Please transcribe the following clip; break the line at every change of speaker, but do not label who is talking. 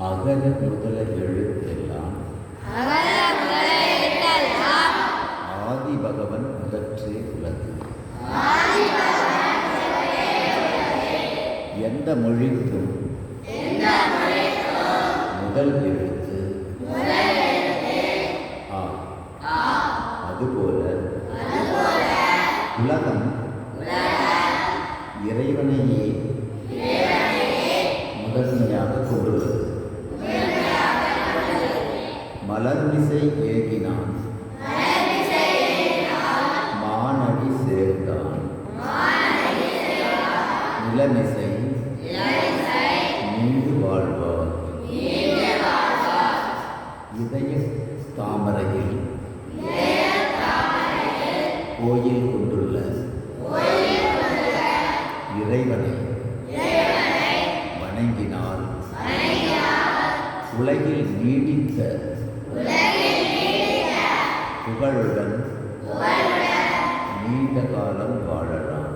அகர முதல எழுத்தெல்லாம் ஆதி பகவன் முதற்றே உலகு. எந்த மொழிக்கும் முதல் எழுத்து ஆ. அதுபோல உலகம் இறைவனையே முதன்மையாக கொண்டுள்ளது. மலர்மிசை ஏகினான் மானடி சேர்ந்தான் நிலமிசை நீண்டு வாழ்வார். இதய தாமரையில் கோயில் கொண்டுள்ள இறைவனை வணங்கினால் உலகில் நீடித்த புகழுடன் நீண்ட காலம் வாழலாம்.